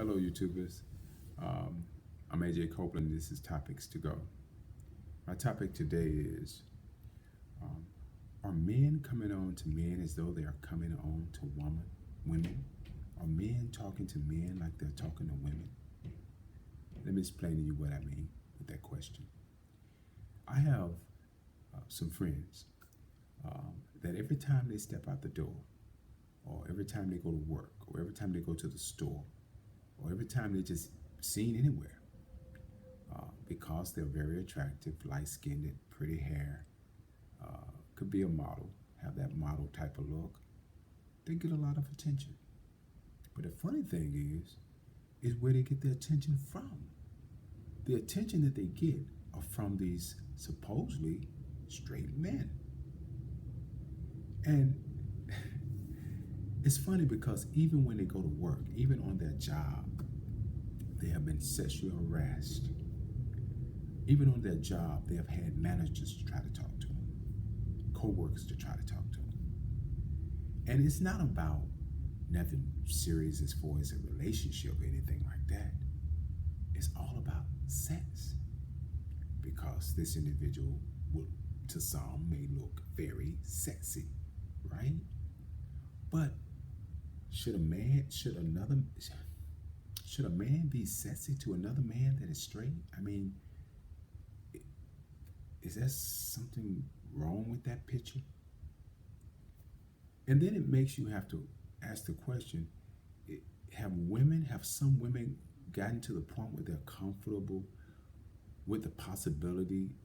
Hello, YouTubers. Um, I'm AJ Copeland. This is Topics to Go. My topic today is um, are men coming on to men as though they are coming on to women? Are men talking to men like they're talking to women? Let me explain to you what I mean with that question. I have some friends that every time they step out the door, or every time they go to work, or every time they go to the store, or every time they just seen anywhere, because they're very attractive, light skinned, pretty hair, could be a model, have that model type of look, they get a lot of attention. But the funny thing is where they get their attention from. The attention that they get are from these supposedly straight men. And it's funny because even when they go to work, even on their job, they have been sexually harassed. Even on their job, they have had managers to try to talk to them, co-workers to try to talk to them. And it's not about nothing serious as far as a relationship or anything like that. It's all about sex. Because this individual would, to some, may look very sexy, right? But should a man be sexy to another man that is straight? I mean, is there something wrong with that picture? And then it makes you have to ask the question, have some women gotten to the point where they're comfortable with the possibility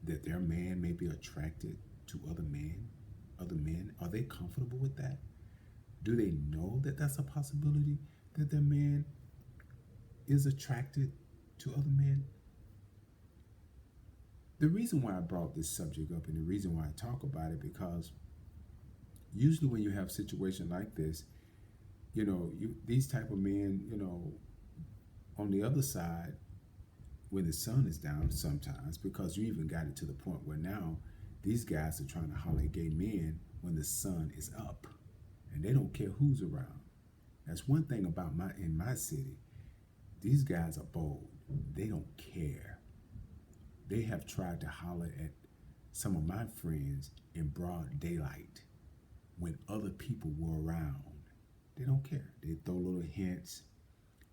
that their man may be attracted to other men? Are they comfortable with that? Do they know that that's a possibility, that their man is attracted to other men? The reason why I brought this subject up and the reason why I talk about it, because usually when you have situations like this, these type of men, on the other side, when the sun is down sometimes, because you even got it to the point where now these guys are trying to holler at gay men when the sun is up, and they don't care who's around. That's one thing about in my city. These guys are bold. They don't care. They have tried to holler at some of my friends in broad daylight when other people were around. They don't care. They throw little hints,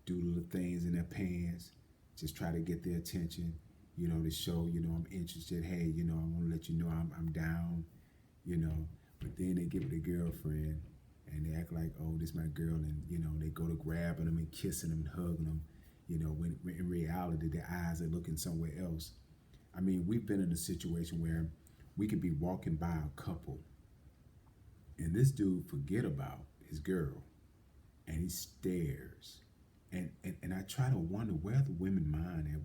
do little things in their pants, just try to get their attention, to show, I'm interested. Hey, I want to let you know I'm down, But then they get with their girlfriend and they act like, oh, this is my girl, and they go to grabbing them and kissing them and hugging them, when in reality their eyes are looking somewhere else. I mean, we've been in a situation where we could be walking by a couple, and this dude forget about his girl, and he stares, and I try to wonder where the women mind at.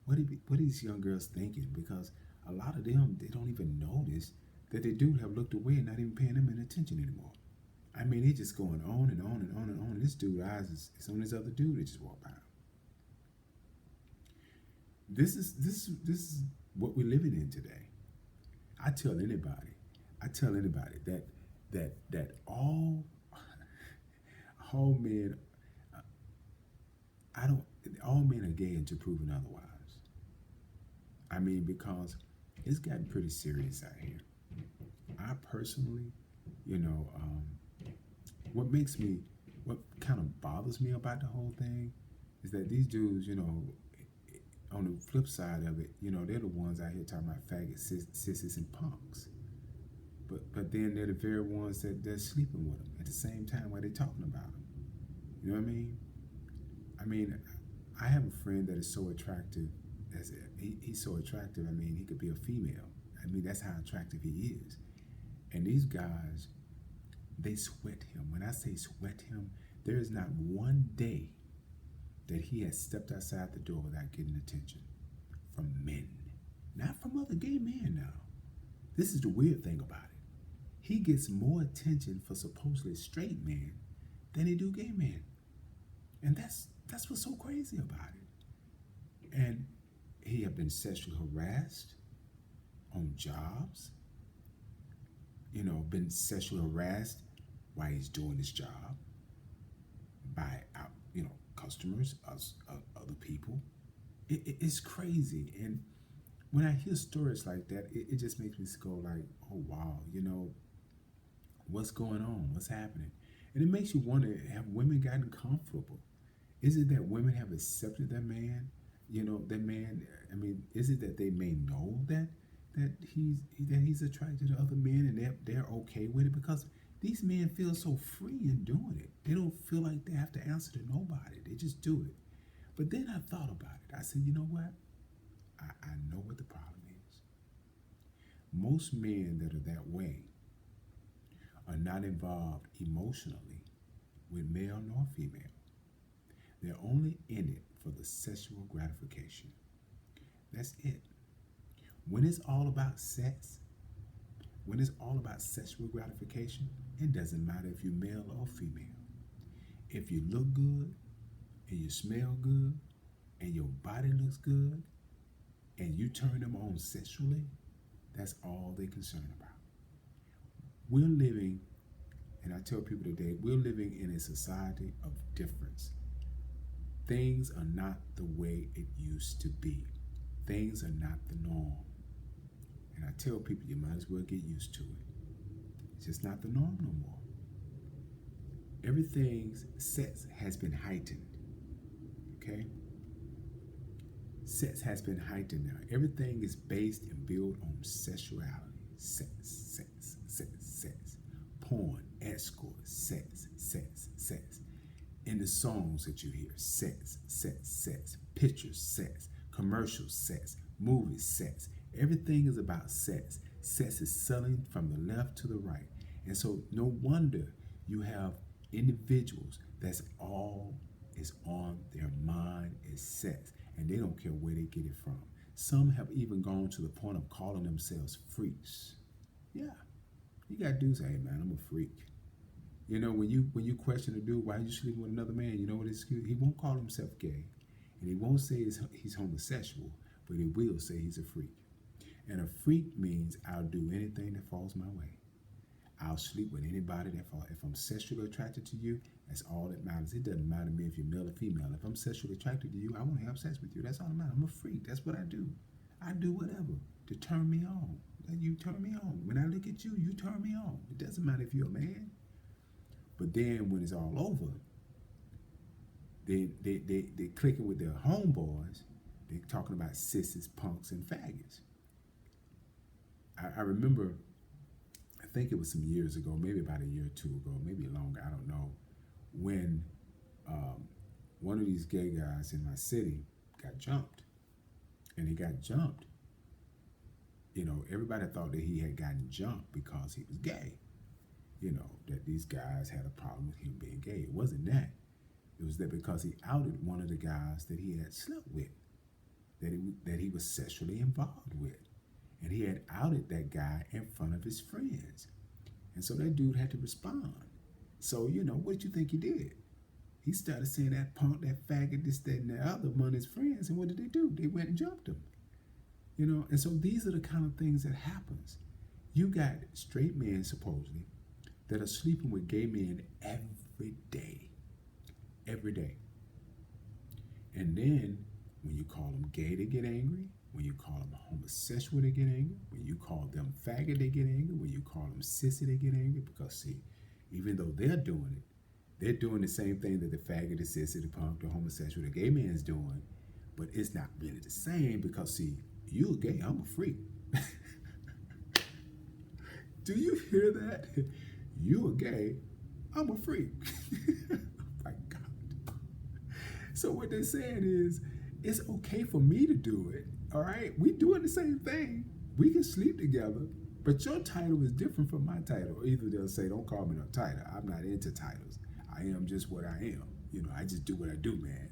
What are these young girls thinking? Because a lot of them, they don't even notice that the dude have looked away and not even paying them any attention anymore. I mean, they just going on and on and on and on. This dude's eyes is on this other dude that just walked by. This is what we're living in today. I tell anybody, that all men, I don't all men are gay until proven otherwise. I mean, because it's gotten pretty serious out here. I personally, you know, um, what kind of bothers me about the whole thing is that these dudes, on the flip side of it, they're the ones out here talking about faggots, sissies, and punks. But then they're the very ones that they're sleeping with them at the same time while they're talking about them. You know what I mean? I mean, I have a friend that is so attractive. He's so attractive. I mean, he could be a female. I mean, that's how attractive he is. And these guys, they sweat him. When I say sweat him, there is not one day that he has stepped outside the door without getting attention from men. Not from other gay men now. This is the weird thing about it. He gets more attention for supposedly straight men than he do gay men. And that's what's so crazy about it. And he have been sexually harassed on jobs, been sexually harassed while he's doing his job by customers, us, other people. It's crazy. And when I hear stories like that, it just makes me go like, oh wow, what's going on? What's happening? And it makes you wonder, have women gotten comfortable? Is it that women have accepted that man? That man. I mean, is it that they may know that he's attracted to other men and they're okay with it because these men feel so free in doing it. They don't feel like they have to answer to nobody. They just do it. But then I thought about it. I said, you know what? I know what the problem is. Most men that are that way are not involved emotionally with male nor female. They're only in it for the sexual gratification. That's it. When it's all about sex, when it's all about sexual gratification, it doesn't matter if you're male or female. If you look good and you smell good and your body looks good and you turn them on sexually, that's all they're concerned about. We're living, and I tell people today, we're living in a society of difference. Things are not the way it used to be. Things are not the norm. And I tell people you might as well get used to it. It's just not the norm no more. Everything's sex has been heightened. Okay? Sex has been heightened now. Everything is based and built on sexuality. Sex, sex, sex, sex. Porn, escort, sex, sex, sex. In the songs that you hear, sex, sex, sex. Pictures, sex. Commercials, sex. Movies, sex. Everything is about sex. Sex is selling from the left to the right. And so no wonder you have individuals that's all is on their mind is sex. And they don't care where they get it from. Some have even gone to the point of calling themselves freaks. Yeah. You got dudes say, hey man, I'm a freak. When you question a dude, why are you sleeping with another man? You know what his excuse? He won't call himself gay. And he won't say he's homosexual, but he will say he's a freak. And a freak means I'll do anything that falls my way. I'll sleep with anybody that falls. If I'm sexually attracted to you, that's all that matters. It doesn't matter to me if you're male or female. If I'm sexually attracted to you, I want to have sex with you. That's all that matters. I'm a freak. That's what I do. I do whatever to turn me on. You turn me on. When I look at you, you turn me on. It doesn't matter if you're a man. But then when it's all over, they clicking with their homeboys. They're talking about sissies, punks, and faggots. I remember, I think it was some years ago, maybe about a year or two ago, maybe longer, I don't know, when one of these gay guys in my city got jumped. And he got jumped. Everybody thought that he had gotten jumped because he was gay. That these guys had a problem with him being gay. It wasn't that. It was that because he outed one of the guys that he had slept with, that he was sexually involved with. And he had outed that guy in front of his friends. And so that dude had to respond. So, what did you think he did? He started saying that punk, that faggot, this, that, and the other among his friends. And what did they do? They went and jumped him. And so these are the kind of things that happens. You got straight men, supposedly, that are sleeping with gay men every day. Every day. And then when you call them gay, they get angry. When you call them homosexual, they get angry. When you call them faggot, they get angry. When you call them sissy, they get angry. Because, see, even though they're doing it, they're doing the same thing that the faggot, the sissy, the punk, the homosexual, the gay man's doing. But it's not really the same because, see, you're gay, I'm a freak. Do you hear that? You're gay, I'm a freak. Oh my God. So what they're saying is, it's okay for me to do it, all right? We doing the same thing. We can sleep together, but your title is different from my title. Either they'll say, don't call me no title. I'm not into titles. I am just what I am. I just do what I do, man.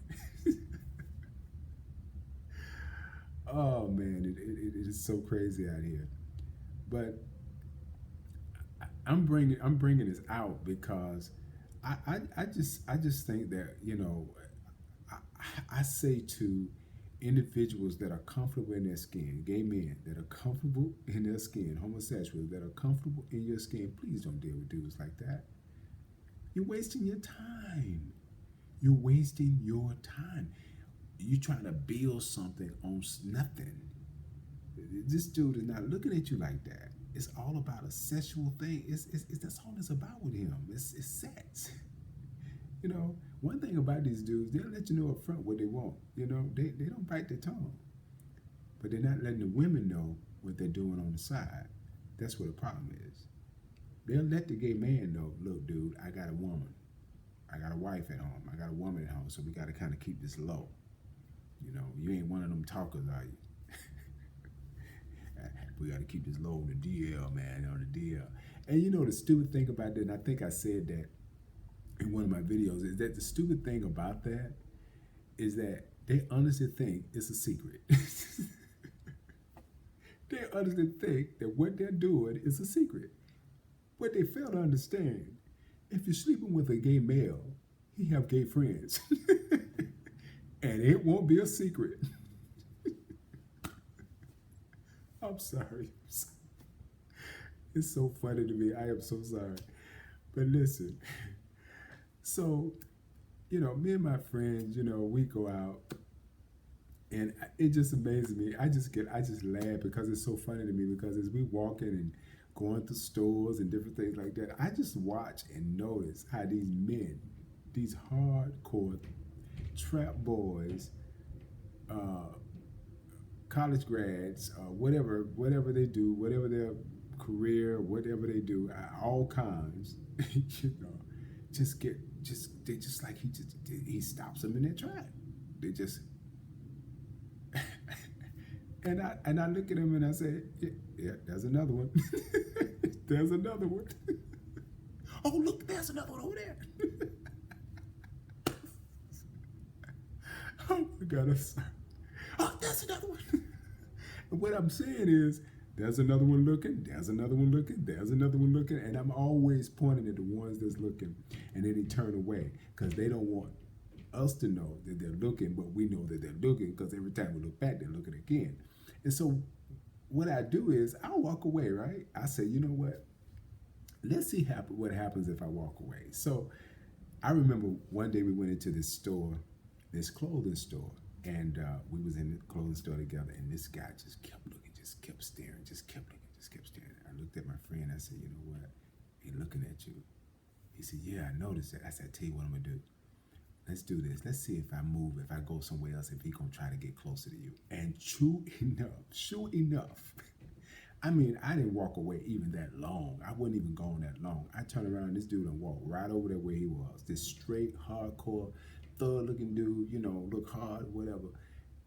Oh, man, it is so crazy out here. But I'm bringing this out because I just think that, I say to individuals that are comfortable in their skin, gay men that are comfortable in their skin, homosexuals that are comfortable in your skin, please don't deal with dudes like that. You're wasting your time. You're wasting your time. You're trying to build something on nothing. This dude is not looking at you like that. It's all about a sexual thing. That's all it's about with him. It's sex. You know, one thing about these dudes, they'll let you know up front what they want. You know, they don't bite their tongue. But they're not letting the women know what they're doing on the side. That's what the problem is. They'll let the gay man know, look, dude, I got a woman. I got a wife at home. I got a woman at home, so we got to kind of keep this low. You know, you ain't one of them talkers, are you? We got to keep this low on the DL, man, on the DL. And you know the stupid thing about that, and I think I said that in one of my videos, is that the stupid thing about that is that they honestly think it's a secret. They honestly think that what they're doing is a secret. What they fail to understand, if you're sleeping with a gay male, he have gay friends. And it won't be a secret. I'm sorry. It's so funny to me. I am so sorry. But listen, so, you know, me and my friends, you know, we go out and it just amazes me. I just laugh because it's so funny to me, because as we walking and going to stores and different things like that, I just watch and notice how these men, these hardcore trap boys, college grads, whatever they do, whatever their career, whatever they do, all kinds, you know, they just like he stops them in their track. They just and I look at him and I say, yeah, there's another one. There's another one. Oh, look, there's another one over there. Oh my God, I'm sorry. Oh, there's another one. And what I'm saying is, there's another one looking, there's another one looking, there's another one looking, and I'm always pointing at the ones that's looking, and then they turn away because they don't want us to know that they're looking, but we know that they're looking because every time we look back, they're looking again. And so what I do is I walk away, right? I say, you know what? Let's see what happens if I walk away. So I remember one day we went into this store, this clothing store, and we was in the clothing store together, and this guy just kept looking, just kept staring, just kept looking, just kept staring. I looked at my friend, I said, you know what? He looking at you. He said, yeah, I noticed it. I said, tell you what I'm gonna do. Let's do this. Let's see if I move, if I go somewhere else, if he gonna try to get closer to you. And sure enough, I mean, I didn't walk away even that long. I wasn't even gone that long. I turned around, this dude and walked right over there where he was. This straight, hardcore, thug-looking dude, you know, look hard, whatever.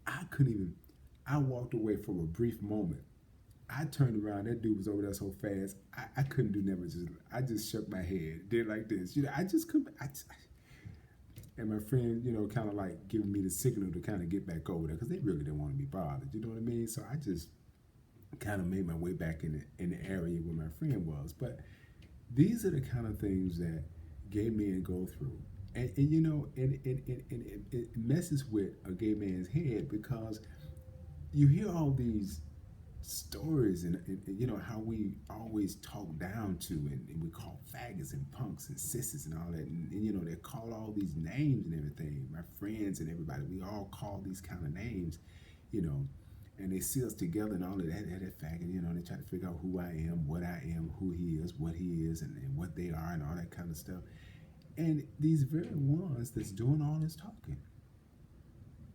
I walked away for a brief moment. I turned around, that dude was over there so fast, I couldn't do nothing. I just shook my head, did like this. You know, I just couldn't, and my friend, you know, kind of like giving me the signal to kind of get back over there because they really didn't want to be bothered. You know what I mean? So I just kind of made my way back in the area where my friend was. But these are the kind of things that gay men go through. And you know, and it messes with a gay man's head because you hear all these stories and you know how we always talk down to and we call faggots and punks and sissies and all that, and you know they call all these names and everything. My friends and everybody, we all call these kind of names, you know, and they see us together and all of that faggot, you know, and they try to figure out who I am, what I am, who he is, what he is, and what they are and all that kind of stuff. And these very ones that's doing all this talking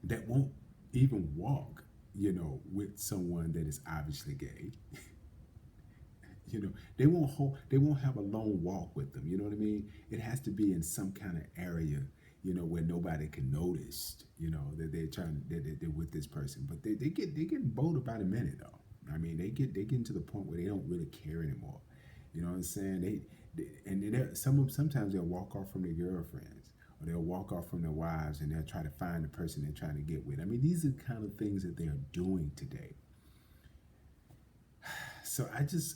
that won't even walk, you know, with someone that is obviously gay. You know, they won't have a long walk with them. You know what I mean? It has to be in some kind of area, you know, where nobody can notice, you know, that they're with this person. But they get bold about a minute though. I mean, they get to the point where they don't really care anymore. You know what I'm saying? Sometimes they'll walk off from their girlfriends, or they'll walk off from their wives, and they'll try to find the person they're trying to get with. I mean, these are the kind of things that they are doing today. So I just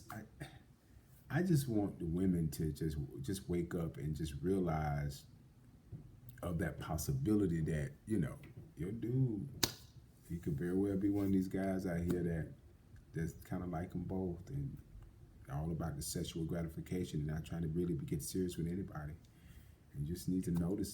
want the women to just wake up and just realize of that possibility that, you know, your dude, he could very well be one of these guys out here that's kind of like them both and all about the sexual gratification and not trying to really get serious with anybody. And you just need to notice